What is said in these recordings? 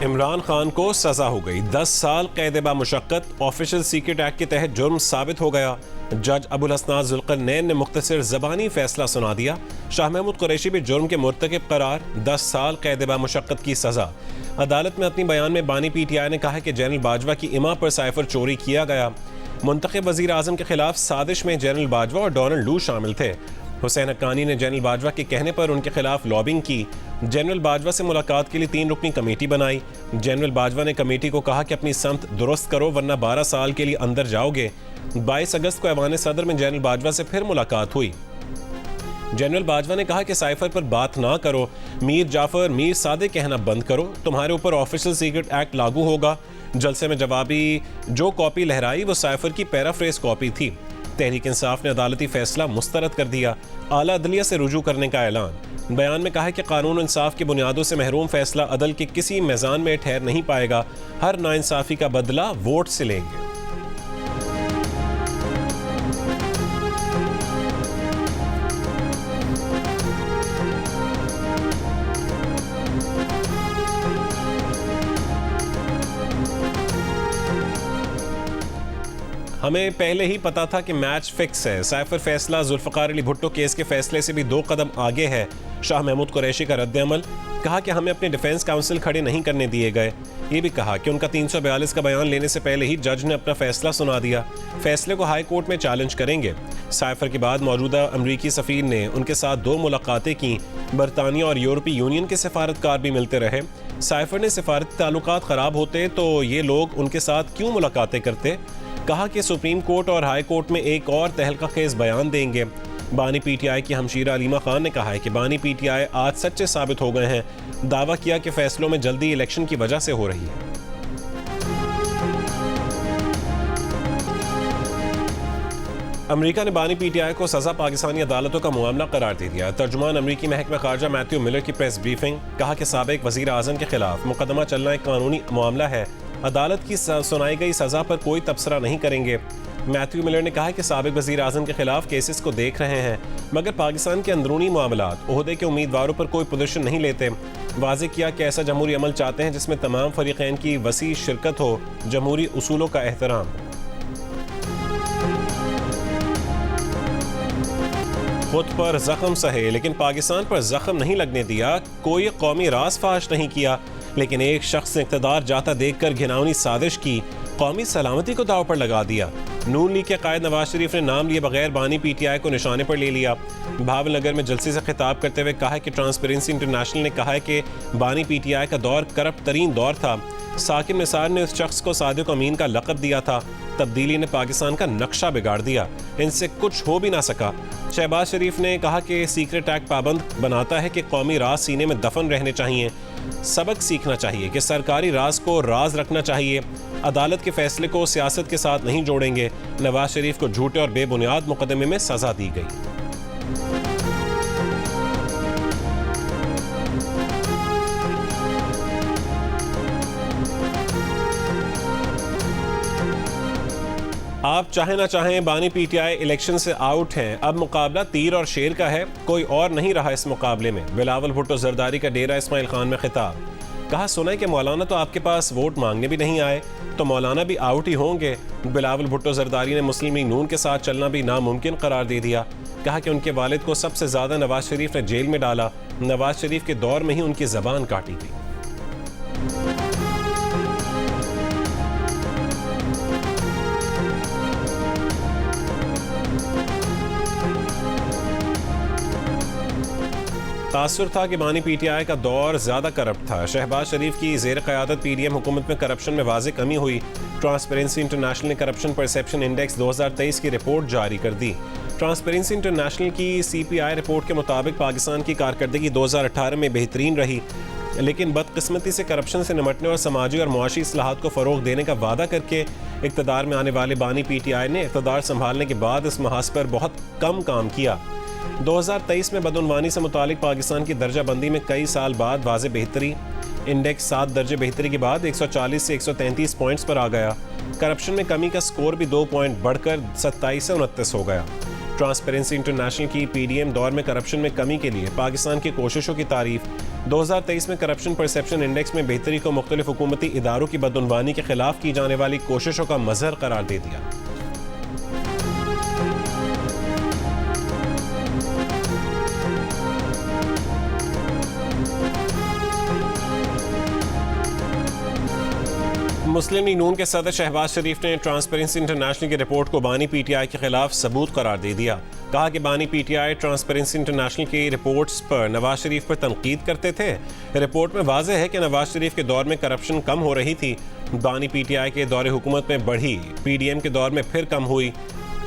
इमरान खान को सजा हो गई। 10 साल कैद बामुशक्कत। ऑफिशियल सीक्रेट एक्ट के तहत जुर्म साबित हो गया। जज अबुल हसनात जुल्करनैन ने मुख्तसर ज़बानी फैसला सुना दिया। शाह महमूद कुरैशी भी जुर्म के मुर्तकिब करार। 10 साल कैद बामुशक्कत की सजा। अदालत में अपनी बयान में बानी PTI ने कहा कि जनरल बाजवा की इमा पर साइफर चोरी किया गया। मुंतखब वज़ीर आज़म के खिलाफ साजिश में जनरल बाजवा और डोनाल्ड लू शामिल थे। हुसैन हक्कानी ने जनरल बाजवा के कहने पर उनके खिलाफ लॉबिंग की। जनरल बाजवा से मुलाकात के लिए 3 रुकनी कमेटी बनाई। जनरल बाजवा ने कमेटी को कहा कि अपनी समत दुरुस्त करो वरना 12 साल के लिए अंदर जाओगे। 22 अगस्त को ऐवान सदर में जनरल बाजवा से फिर मुलाकात हुई। जनरल बाजवा ने कहा कि साइफर पर बात ना करो, मीर जाफर मीर सादे कहना बंद करो, तुम्हारे ऊपर ऑफिशियल सीक्रेट एक्ट लागू होगा। जलसे में जवाबी जो कॉपी लहराई वो साइफर की पैराफ्रेज कॉपी थी। तहरीक इंसाफ ने अदालती फैसला मुस्तरद कर दिया। आला अदलिया से रुजू करने का ऐलान। बयान में कहा है कि कानून इंसाफ की बुनियादों से महरूम फैसला अदल के किसी मैजान में ठहर नहीं पाएगा। हर नाइंसाफी का बदला वोट से लेंगे। हमें पहले ही पता था कि मैच फिक्स है। साइफर फैसला जुल्फ़िकार अली भुट्टो केस के फैसले से भी 2 कदम आगे है। शाह महमूद कुरैशी का रद्द-ए-अमल। कहा कि हमें अपने डिफेंस काउंसिल खड़े नहीं करने दिए गए। ये भी कहा कि उनका 342 का बयान लेने से पहले ही जज ने अपना फैसला सुना दिया। फैसले को हाई कोर्ट में चैलेंज करेंगे। साइफर के बाद मौजूदा अमरीकी सफ़ीर ने उनके साथ 2 मुलाकातें की। बरतानिया और यूरोपीय यूनियन के सफारतकार भी मिलते रहे। साइफर ने सफारती ताल्लुकात ख़राब होते तो ये लोग उनके साथ क्यों मुलाकातें करते। कहा कि सुप्रीम कोर्ट और हाई कोर्ट में एक और तहलका खेज बयान देंगे। बानी PTI की हमशीरा अलीमा खान ने कहा है कि बानी PTI आज सच्चे साबित हो गए हैं। दावा किया कि फैसलों में जल्दी इलेक्शन की वजह से हो रही है। अमेरिका ने बानी PTI को सजा पाकिस्तानी अदालतों का मामला करार दे दिया। तर्जुमान अमरीकी महकमा खारजा मैथ्यू मिलर की प्रेस ब्रीफिंग। कहा कि साबिक वज़ीर आज़म के खिलाफ मुकदमा चलना एक कानूनी मामला है। अदालत की सुनाई गई सजा पर कोई तबसरा नहीं करेंगे। मैथ्यू मिलर ने कहा कि साबिक वज़ीर आज़म के खिलाफ केसेस को देख रहे हैं मगर पाकिस्तान के अंदरूनी मामलात ओहदे के उम्मीदवारों पर कोई पोजीशन नहीं लेते। वाज़ेह किया कि ऐसा जमहूरी अमल चाहते हैं जिसमें तमाम फरीक़ैन की वसी शिरकत हो, जमहूरी उसूलों का एहतराम। खुद पर जख्म सहे लेकिन पाकिस्तान पर जख्म नहीं लगने दिया। कोई कौमी राज फाश नहीं किया लेकिन एक शख्स ने इक़्तिदार जाता देखकर घिनौनी साजिश की। कौमी सलामती को दाव पर लगा दिया। नून लीग के कायद नवाज शरीफ ने नाम लिए बगैर बानी PTI को निशाने पर ले लिया। भावनगर में जलसे से खिताब करते हुए कहा कि ट्रांसपेरेंसी इंटरनेशनल ने कहा है कि बानी PTI का दौर करप्ट तरीन दौर था। साकिब निसार ने उस शख्स को सादिक अमीन का लक़ब दिया था। तब्दीली ने पाकिस्तान का नक्शा बिगाड़ दिया। इनसे कुछ हो भी ना सका। शहबाज शरीफ ने कहा कि सीक्रेट एक्ट पाबंद बनाता है कि कौमी राज सीने में दफन रहने चाहिए। सबक सीखना चाहिए कि सरकारी राज को राज रखना चाहिए। अदालत के फैसले को सियासत के साथ नहीं जोड़ेंगे। नवाज शरीफ को झूठे और बेबुनियाद मुकदमे में सजा दी गई। आप चाहे ना चाहें बानी PTI इलेक्शन से आउट हैं। अब मुकाबला तीर और शेर का है, कोई और नहीं रहा इस मुकाबले में। बिलावल भुट्टो जरदारी का डेरा इस्माइल खान में खिताब। कहा सुना है कि मौलाना तो आपके पास वोट मांगने भी नहीं आए तो मौलाना भी आउट ही होंगे। बिलावल भुट्टो जरदारी ने मुस्लिम लीग नून के साथ चलना भी नामुमकिन करार दे दिया। कहा कि उनके वालिद को सबसे ज्यादा नवाज शरीफ ने जेल में डाला। नवाज शरीफ के दौर में ही उनकी जबान काटी गई। तासुर था कि बानी PTI का दौर ज़्यादा करप्ट था। शहबाज शरीफ की ज़ेर क़यादत PDM हुकूमत में करप्शन में वाज़ेह कमी हुई। ट्रांसपेरेंसी इंटरनेशनल ने करप्शन परसेप्शन इंडेक्स 2023 की रिपोर्ट जारी कर दी। ट्रांसपेरेंसी इंटरनेशनल की CPI रिपोर्ट के मुताबिक पाकिस्तान की कारकर्दगी 2018 में बेहतरीन रही लेकिन बदकिस्मती से करप्शन से निमटने और समाजी और मुआशी इस्लाहात को फ़रोग देने का वादा करके इक़्तिदार में आने वाले बानी PTI ने इक़्तिदार संभालने के बाद इस महाज पर बहुत कम काम किया। 2023 में बदउनवानी से मुतालिक पाकिस्तान की दर्जा बंदी में कई साल बाद वाज़ेह बेहतरी। इंडेक्स 7 दर्जे बेहतरी के बाद 140 से 133 पॉइंट्स पर आ गया। करप्शन में कमी का स्कोर भी 2 पॉइंट बढ़कर 27 से 29 हो गया। ट्रांसपेरेंसी इंटरनेशनल की पीडीएम दौर में करप्शन में कमी के लिए पाकिस्तान की कोशिशों की तारीफ। 2023 में करप्शन परसेप्शन इंडेक्स में बेहतरी को मुख्तलिफ हुकूमती इदारों की बदउनवानी के खिलाफ की जाने वाली कोशिशों का मजहर करार दे दिया। मुस्लिम लीग नून के सदर शहबाज शरीफ ने ट्रांसपेरेंसी इंटरनेशनल की रिपोर्ट को बानी पीटीआई के खिलाफ सबूत करार दे दिया। कहा कि बानी पीटीआई ट्रांसपेरेंसी इंटरनेशनल की रिपोर्ट्स पर नवाज शरीफ पर तनकीद करते थे। रिपोर्ट में वाज़ेह है कि नवाज शरीफ के दौर में करप्शन कम हो रही थी। बानी पीटीआई के दौरे हुकूमत में बढ़ी, पीडीएम के दौर में फिर कम हुई।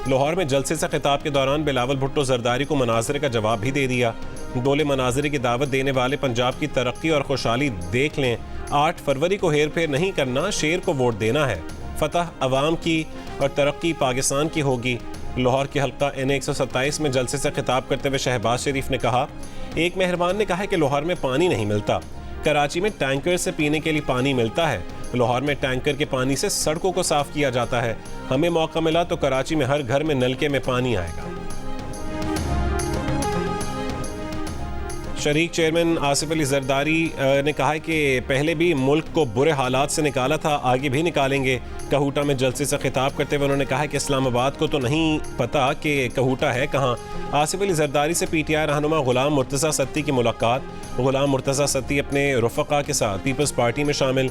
लाहौर में जलसे से खिताब के दौरान बिलावल भुट्टो जरदारी को मनाजरे का जवाब भी दे दिया। बोले, मनाजरे की दावत देने वाले पंजाब की तरक्की और खुशहाली देख लें। 8 फरवरी को हेर फेर नहीं करना, शेर को वोट देना है। फतह अवाम की और तरक्की पाकिस्तान की होगी। लाहौर के हल्का N 127 में जलसे से खिताब करते हुए शहबाज शरीफ ने कहा, एक मेहरबान ने कहा है कि लाहौर में पानी नहीं मिलता, कराची में टैंकर से पीने के लिए पानी मिलता है। लाहौर में टैंकर के पानी से सड़कों को साफ किया जाता है। हमें मौका मिला तो कराची में हर घर में नलके में पानी आएगा। शरीक चेयरमैन आसिफ अली जरदारी ने कहा है कि पहले भी मुल्क को बुरे हालात से निकाला था, आगे भी निकालेंगे। कहूटा में जलसे से खिताब करते हुए उन्होंने कहा कि इस्लामाबाद को तो नहीं पता कि कहूटा है कहाँ। आसिफ अली जरदारी से पीटीआई रहनुमा गुलाम मुर्तज़ा सत्ती की मुलाकात। गुलाम मुर्तज़ा सत्ती अपने रफ़क़ा के साथ पीपल्स पार्टी में शामिल।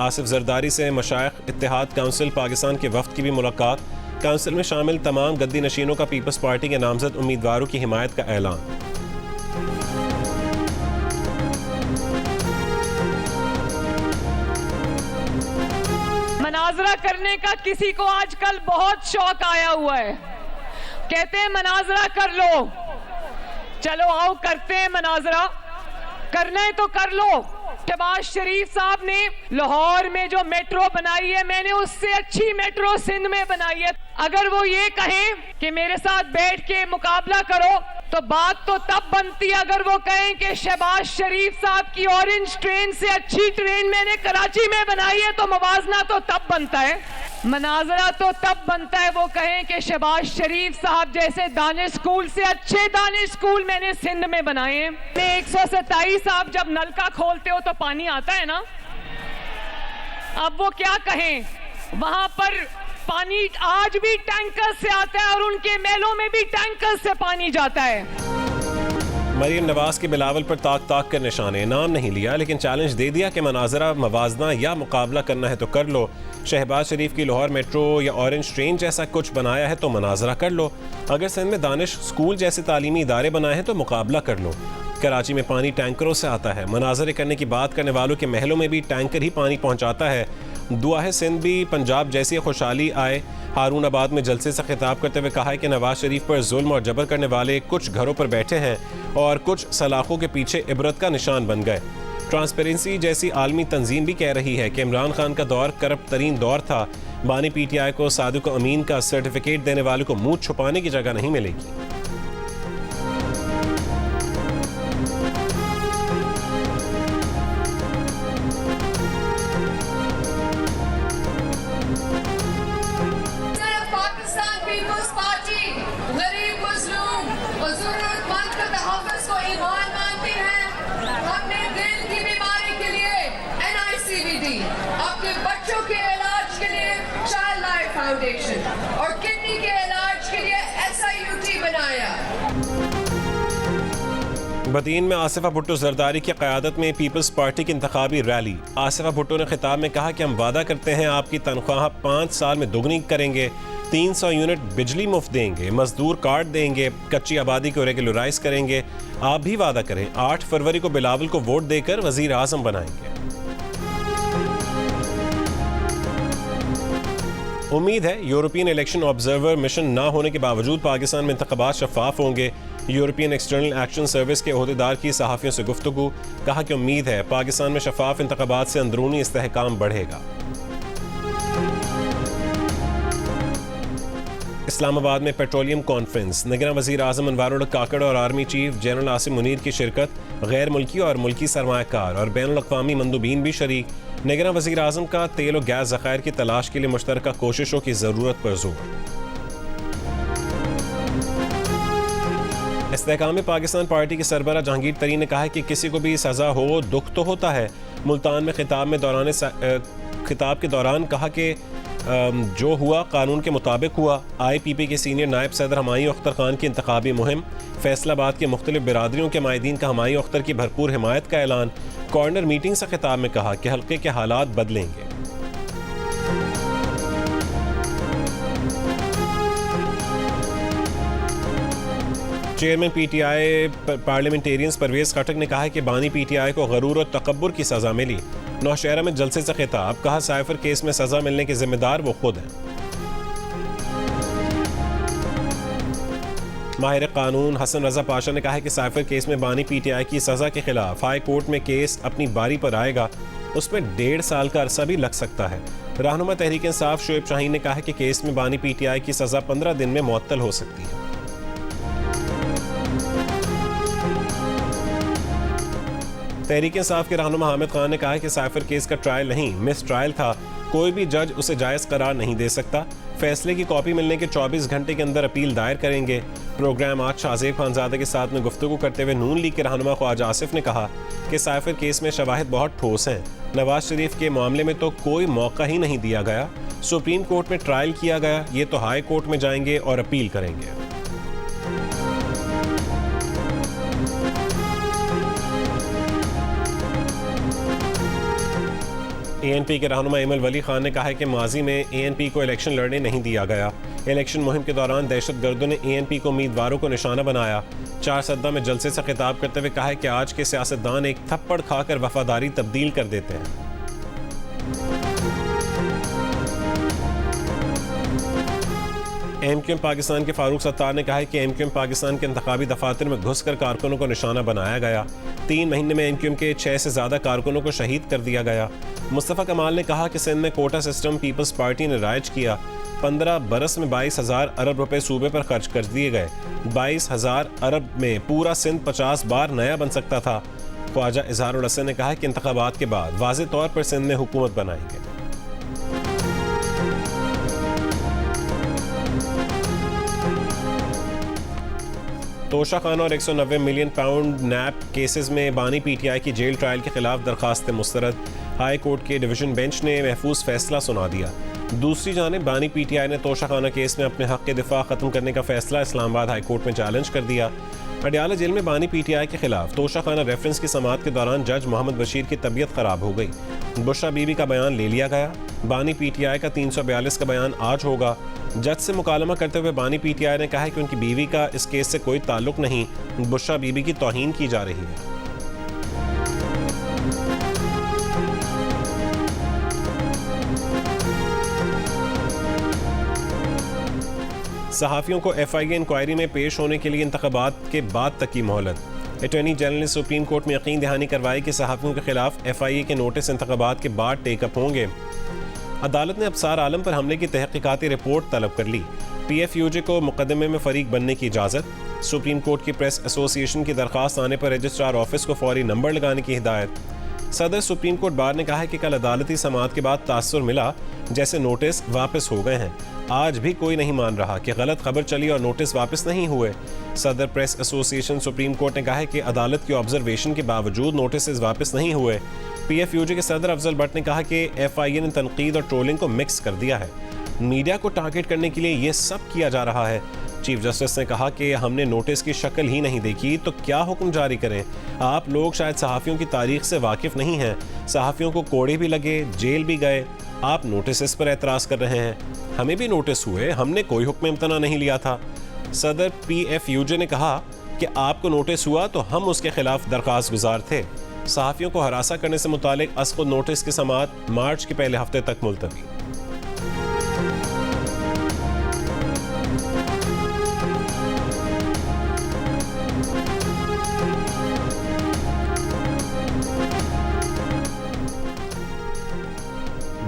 आसिफ जरदारी से मशाइख इत्तेहाद काउंसिल पाकिस्तान के वफ़द की भी मुलाकात। काउंसिल में शामिल तमाम गद्दी नशीनों का पीपल्स पार्टी के नामजद उम्मीदवारों की हिमायत का ऐलान। मनाजरा करने का किसी को आजकल बहुत शौक आया हुआ है। कहते हैं मनाजरा कर लो, चलो आओ करते हैं मनाजरा। करना है तो कर लो। शहबाज शरीफ साहब ने लाहौर में जो मेट्रो बनाई है, मैंने उससे अच्छी मेट्रो सिंध में बनाई है। अगर वो ये कहें कि मेरे साथ बैठ के मुकाबला करो तो बात तो तब बनती है अगर वो कहें कि शहबाज शरीफ साहब की ऑरेंज ट्रेन से अच्छी ट्रेन मैंने कराची में बनाई है, तो मवाजना तो तब बनता है, मनाजरा तो तब बनता है वो कहें कि शहबाज शरीफ साहब जैसे दानिश स्कूल से अच्छे दानिश स्कूल मैंने सिंध में बनाए हैं। 127 आप जब नलका खोलते हो तो पानी आता है ना। अब वो क्या कहें, वहां पर पानी आज भी टैंकर से आता है और उनके महलों में भी टैंकर से पानी जाता है। मरीम नवाज के बिलावल पर ताक ताक कर निशाने, नाम नहीं लिया लेकिन चैलेंज दे दिया कि मनाजरा मवाजना या मुकाबला करना है तो कर लो। शहबाज शरीफ की लाहौर मेट्रो या ऑरेंज ट्रेन जैसा कुछ बनाया है तो मनाजरा कर लो। अगर सिंध में दानिश स्कूल जैसे तालीमी इदारे बनाए हैं तो मुकाबला कर लो। कराची में पानी टैंकरों से आता है, मनाजरे करने की बात करने वालों के महलों में भी टैंकर ही पानी पहुंचाता है। दुआ है सिंध भी पंजाब जैसी खुशहाली आए। हारून आबाद में जलसे से खिताब करते हुए कहा है कि नवाज शरीफ पर जुल्म और जबर करने वाले कुछ घरों पर बैठे हैं और कुछ सलाखों के पीछे इबरत का निशान बन गए। ट्रांसपेरेंसी जैसी आलमी तंजीम भी कह रही है कि इमरान खान का दौर करप्ट तरीन दौर था। बानी पीटीआई को सादिक अमीन का सर्टिफिकेट देने वाले को मुंह छुपाने की जगह नहीं मिलेगी। आपके बच्चों के इलाज के लिए चाइल्ड लाइफ फाउंडेशन और किडनी के इलाज के लिए SIUT बनाया। बदीन में आसिफा भुट्टो जरदारी की क़यादत में पीपल्स पार्टी की इंतखाबी रैली। आसिफा भुट्टो ने खिताब में कहा कि हम वादा करते हैं आपकी तनख्वाह 5 साल में दोगुनी करेंगे, 300 यूनिट बिजली मुफ्त देंगे, मजदूर कार्ड देंगे, कच्ची आबादी को रेगुलराइज करेंगे। आप भी वादा करें 8 फरवरी को बिलावल को वोट देकर वजीर आजम बनाएंगे। उम्मीद है यूरोपियन इलेक्शन ऑब्जर्वर मिशन ना होने के बावजूद पाकिस्तान में इंतखाबात शफाफ होंगे। यूरोपियन एक्सटर्नल एक्शन सर्विस के ओहदेदार की सहाफ़ियों से गुफ्तगू। कहा कि उम्मीद है पाकिस्तान में शफाफ इंतखाबात से अंदरूनी इस्तेहकाम बढ़ेगा। इस्लामाबाद में पेट्रोलियम कॉन्फ्रेंस, निगरान वज़ीर आज़म अनवारुल काकड़ और army chief general Asim Munir की शिरकत। गैर मुल्की और मुल्की सरमायाकार और बैनुल अक़वामी मंदूबीन भी शरीक। निगरान वज़ीर आज़म का तेल और गैस ज़खायर की तलाश के लिए मुश्तरका कोशिशों की ज़रूरत पर जोर। इस्तेहकाम पाकिस्तान पार्टी के सरबराह जहांगीर तरीन ने कहा है कि किसी को भी सज़ा हो दुख तो होता है। मुल्तान में खिताब के दौरान कहा कि जो हुआ कानून के मुताबिक हुआ। IPP के सीनियर नायब सदर हमायूं अख्तर खान की इंतखाबी मुहिम, फैसलाबाद के मुख्तलिफ बिरादरियों के माहिदीन का हमायूं अख्तर की भरपूर हिमायत का ऐलान। कॉर्नर मीटिंग से खिताब में कहा कि हल्के के हालात बदलेंगे। चेयरमैन PTI पार्लियामेंटेरियंस परवेज खटक ने कहा है कि बानी PTI को गरूर और तकब्बुर की सज़ा मिली। नौशहरा में जलसे से खिताब, कहा साइफर केस में सज़ा मिलने के जिम्मेदार वो खुद हैं। माहिर कानून हसन रजा पाशा ने कहा है कि साइफर केस में बानी PTI की सज़ा के खिलाफ हाई कोर्ट में केस अपनी बारी पर आएगा, उसमें 1.5 साल का अरसा भी लग सकता है। रहनुमा तहरीक इंसाफ शोएब शाहीन ने कहा है कि केस में बानी PTI की सज़ा 15 दिन में मुअत्तल हो सकती है। तहरीक इंसाफ के रहनुमा हामिद खान ने कहा है कि साइफर केस का ट्रायल नहीं मिस ट्रायल था, कोई भी जज उसे जायज़ करार नहीं दे सकता। फैसले की कॉपी मिलने के 24 घंटे के अंदर अपील दायर करेंगे। प्रोग्राम आज शाहजेब खानजादा के साथ में गुफ्तगू करते हुए नून लीग के रहनुमा ख्वाजा आसिफ ने कहा कि साइफर केस में शवाहिद बहुत ठोस हैं। नवाज शरीफ के मामले में तो कोई मौका ही नहीं दिया गया। सुप्रीम कोर्ट में ट्रायल किया गया, ये तो हाई कोर्ट में जाएंगे और अपील करेंगे। ANP के रहनुमा इमल वली खान ने कहा है कि माजी में ANP को इलेक्शन लड़ने नहीं दिया गया। इलेक्शन मुहिम के दौरान दहशतगर्दों ने ANP को उम्मीदवारों को निशाना बनाया। 4 सद्दा में जलसे से खिताब करते हुए कहा है कि आज के सियासतदान एक थप्पड़ खाकर वफादारी तब्दील कर देते हैं। MQM पाकिस्तान के फारूक सत्तार ने कहा है कि MQM पाकिस्तान के इंतखाबी दफातर में घुसकर कारकुनों को निशाना बनाया गया। 3 महीने में MQM के 6 से ज़्यादा कारकुनों को शहीद कर दिया गया। मुस्तफ़ा कमाल ने कहा कि सिंध में कोटा सिस्टम पीपल्स पार्टी ने राइज किया। 15 बरस में 22,000 अरब रुपए सूबे पर खर्च कर दिए गए। 22,000 अरब में पूरा सिंध 50 बार नया बन सकता था। ख्वाजा इजहारुल हसन ने कहा कि इंतखाबात के बाद वाज़े तौर पर सिंध में हुकूमत बनाएंगे। तोशा खान और 190 मिलियन पाउंड नैप केसेस में बानी PTI की जेल ट्रायल के खिलाफ दरखास्त मुस्तरद। हाई कोर्ट के डिवीजन बेंच ने महफूज फैसला सुना दिया। दूसरी जानिब बानी PTI ने तोशा खाना केस में अपने हक के दिफा खत्म करने का फैसला इस्लामाबाद हाई कोर्ट में चैलेंज कर दिया। अडियाला जेल में बानी PTI के खिलाफ तोशा खाना रेफरेंस की समाअत के दौरान जज मोहम्मद बशीर की तबीयत खराब हो गई। बुशरा बीबी का बयान ले लिया गया। बानी PTI का 342 का बयान आज होगा। जज से मुकालमा करते हुए बानी PTI ने कहा है कि उनकी बीवी का इस केस से कोई ताल्लुक नहीं, बुशरा बीबी की तौहीन की जा रही है। सहाफ़ियों को FIA इंक्वायरी में पेश होने के लिए इंतखाबात के बाद तक की मोहलत। अटॉर्नी जनरल ने सुप्रीम कोर्ट में यकीन दहानी करवाई कि सहाफ़ियों के खिलाफ FIA के नोटिस इंतखाबात के बाद टेकअप होंगे। अदालत ने अबसार आलम पर हमले की तहकीकाती रिपोर्ट तलब कर ली। PFUJ को मुकदमे में फरीक बनने की इजाज़त। सुप्रीम कोर्ट की प्रेस एसोसिएशन की दरख्वास्त आने पर रजिस्ट्रार ऑफिस को फौरी नंबर लगाने की हिदायत। सदर सुप्रीम कोर्ट बार ने कहा है कि कल अदालती समाअत के बाद तासुर मिला जैसे नोटिस वापस हो गए हैं। आज भी कोई नहीं मान रहा कि गलत खबर चली और नोटिस वापस नहीं हुए। सदर प्रेस एसोसिएशन सुप्रीम कोर्ट ने कहा है कि अदालत की ऑब्जर्वेशन के बावजूद नोटिस वापस नहीं हुए। PFUJ के सदर अफजल भट्ट ने कहा कि FIA ने तनकीद और ट्रोलिंग को मिक्स कर दिया है। मीडिया को टारगेट करने के लिए ये सब किया जा रहा है। चीफ जस्टिस ने कहा कि हमने नोटिस की शक्ल ही नहीं देखी तो क्या हुक्म जारी करें। आप लोग शायद सहाफ़ियों की तारीख से वाकिफ़ नहीं हैं। सहाफ़ियों को कोड़े भी लगे, जेल भी गए, आप नोटिस पर एतराज़ कर रहे हैं। हमें भी नोटिस हुए, हमने कोई हुक्म इम्तना नहीं लिया था। सदर PFUJ ने कहा कि आपको नोटिस हुआ तो हम उसके खिलाफ दरख्वास्त गुजार थे। सहाफ़ियों को हरासा करने से मुतालिक अस्कुद नोटिस की समाअत मार्च के पहले हफ्ते तक मुलतवी।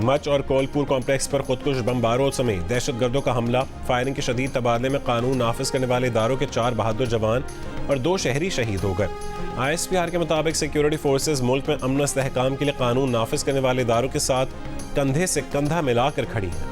मच और कोलपुर कॉम्प्लेक्स पर खुदकुश बमबारों समेत दहशतगर्दों का हमला। फायरिंग के शदीद तबादले में कानून नाफिज करने वाले इदारों के 4 बहादुर जवान और 2 शहरी शहीद हो गए। ISPR के मुताबिक सिक्योरिटी फोर्सेज मुल्क में अमन इस्तेहकाम के लिए कानून नाफिज करने वाले इदारों के साथ कंधे से कंधा मिलाकर खड़ी हैं।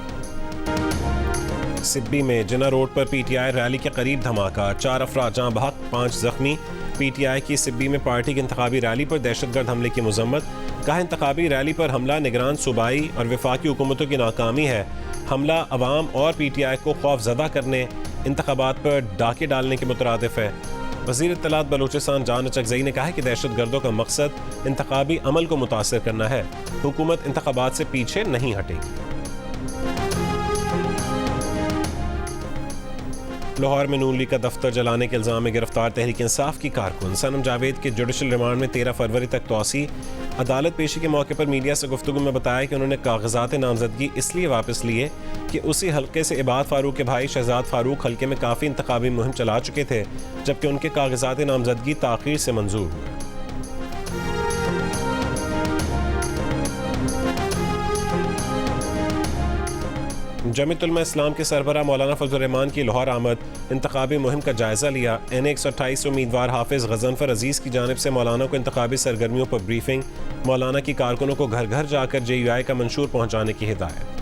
सिब्बी में जिना रोड पर पीटीआई रैली के करीब धमाका, 4 अफराद जहां बहक, 5 जख्मी। पीटीआई की सिब्बी में पार्टी की इंतखाबी रैली पर दहशतगर्द हमले की मजम्मत, कहा इंतखाबी रैली पर हमला निगरान सूबाई और वफाकी हुकूमतों की नाकामी है। हमला अवाम और पीटीआई को खौफजदा करने, इंतखाबात पर डाके डालने के मुतरादिफ है। वज़ीर इत्तलात बलूचिस्तान जान अचकज़ई ने कहा है कि दहशतगर्दों का मकसद इंतखाबी अमल को मुतासर करना है। हुकूमत इंतखाबात से पीछे नहीं हटेगी। लाहौर में नून लीग का दफ्तर जलाने के इल्जाम में गिरफ्तार तहरीक इंसाफ की कारकुन सनम जावेद के जुडिशल रिमांड में 13 फरवरी तक तौसी। अदालत पेशी के मौके पर मीडिया से गुफ्तगू में बताया कि उन्होंने कागजात नामजदगी इसलिए वापस लिए कि उसी हल्के से इबाद फारूक के भाई शहजाद फारूक हल्के में काफ़ी इंतखाबी मुहिम चला चुके थे, जबकि उनके कागजात नामजदगी ताख़ीर से मंजूर हुए। जमीयत उलमा इस्लाम के सरबराह मौलाना फजल रहमान की लाहौर आमद, इंतखाबी मुहिम का जायजा लिया। NA 128 उम्मीदवार हाफिज गजनफर अजीज़ की जानिब से मौलाना को इंतखाबी सरगर्मियों पर ब्रीफिंग, मौलाना की कारकुनों को घर घर जाकर JUI का मंशूर पहुँचाने की हिदायत।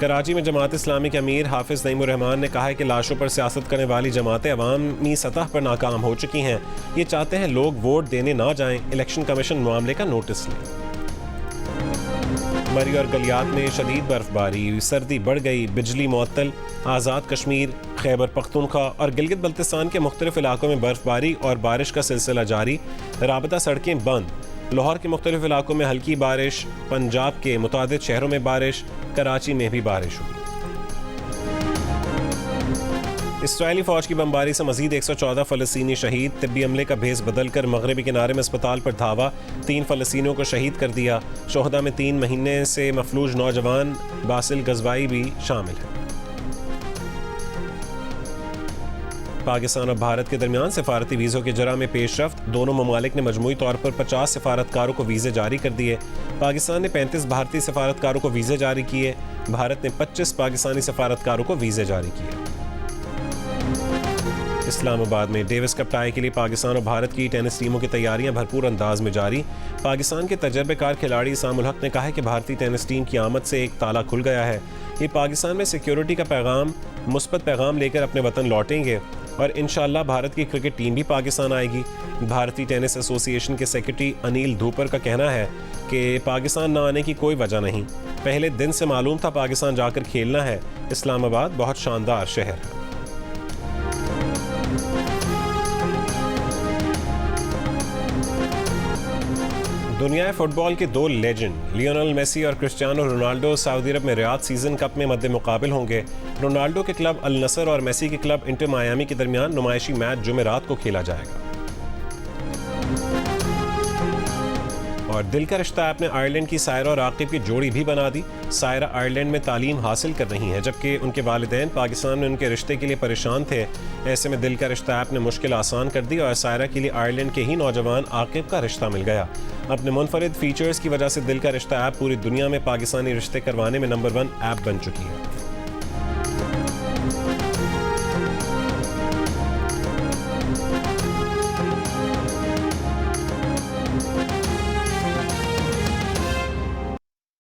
कराची में जमात इस्लामी के अमीर हाफिज नईमुर रहमान ने कहा है कि लाशों पर सियासत करने वाली जमातें अवामी सतह पर नाकाम हो चुकी हैं। ये चाहते हैं लोग वोट देने ना जाएं, इलेक्शन कमीशन मामले का नोटिस ले। मरी और गलियात में शदीद बर्फबारी, सर्दी बढ़ गई, बिजली मुअत्तल। आज़ाद कश्मीर, खैबर पख्तूनख्वा और गिलगित बल्तिस्तान के मुख्तलिफ इलाकों में बर्फबारी और बारिश का सिलसिला जारी, राबता सड़कें बंद। लाहौर के मुख्तलिफ इलाकों में हल्की बारिश, पंजाब के मुतादिद शहरों में बारिश, कराची में भी बारिश हुई। इस्राएली फौज की बमबारी से मजीद 114 फ़लस्तीनी शहीद, तिब्बी अमले का भेस बदलकर मगरबी किनारे में अस्पताल पर धावा, 3 फ़लस्तीनियों को शहीद कर दिया। शोहदा में 3 महीने से मफलूज नौजवान बासिल गजवाई भी शामिल है। पाकिस्तान और भारत के दरमियान सिफारती वीज़ों के जरा में पेशरफ्त, दोनों ममालिक ने मजमूई तौर पर 50 सिफारतकारों को वीज़े जारी कर दिए। पाकिस्तान ने 35 भारतीय सिफारतकारों को वीज़े जारी किए, भारत ने 25 पाकिस्तानी सिफारतकारों को वीज़े जारी किए। इस्लामाबाद में डेविस कप टाई के लिए पाकिस्तान और भारत की टेनिस टीमों की तैयारियां भरपूर अंदाज में जारी। पाकिस्तान के तजर्बेकार खिलाड़ी इसामुल हक ने कहा है कि भारतीय टेनिस टीम की आमद से एक ताला खुल गया है। ये पाकिस्तान में सिक्योरिटी का पैगाम, मुस्बत पैगाम लेकर अपने वतन लौटेंगे और इंशाअल्लाह भारत की क्रिकेट टीम भी पाकिस्तान आएगी। भारतीय टेनिस एसोसिएशन के सेक्रेटरी अनिल धूपर का कहना है कि पाकिस्तान ना आने की कोई वजह नहीं, पहले दिन से मालूम था पाकिस्तान जाकर खेलना है। इस्लामाबाद बहुत शानदार शहर है। दुनिया फुटबॉल के 2 लेजेंड लियोनेल मेसी और क्रिस्टियानो रोनाल्डो सऊदी अरब में रियाद सीजन कप में मद्दे मुकाबिल होंगे। रोनाल्डो के क्लब अल नसर और मेसी के क्लब इंटर मायामी के दरमियान नुमाइशी मैच जुमेरात को खेला जाएगा। और दिल का रिश्ता ऐप ने आयरलैंड की सायरा और आकिब की जोड़ी भी बना दी। सायरा आयरलैंड में तालीम हासिल कर रही हैं, जबकि उनके वालिदैन पाकिस्तान में उनके रिश्ते के लिए परेशान थे। ऐसे में दिल का रिश्ता ऐप ने मुश्किल आसान कर दी और सायरा के लिए आयरलैंड के ही नौजवान आकिब का रिश्ता मिल गया। अपने मुनफरिद फीचर्स की वजह से दिल का रिश्ता ऐप पूरी दुनिया में पाकिस्तानी रिश्ते करवाने में नंबर 1 ऐप बन चुकी है।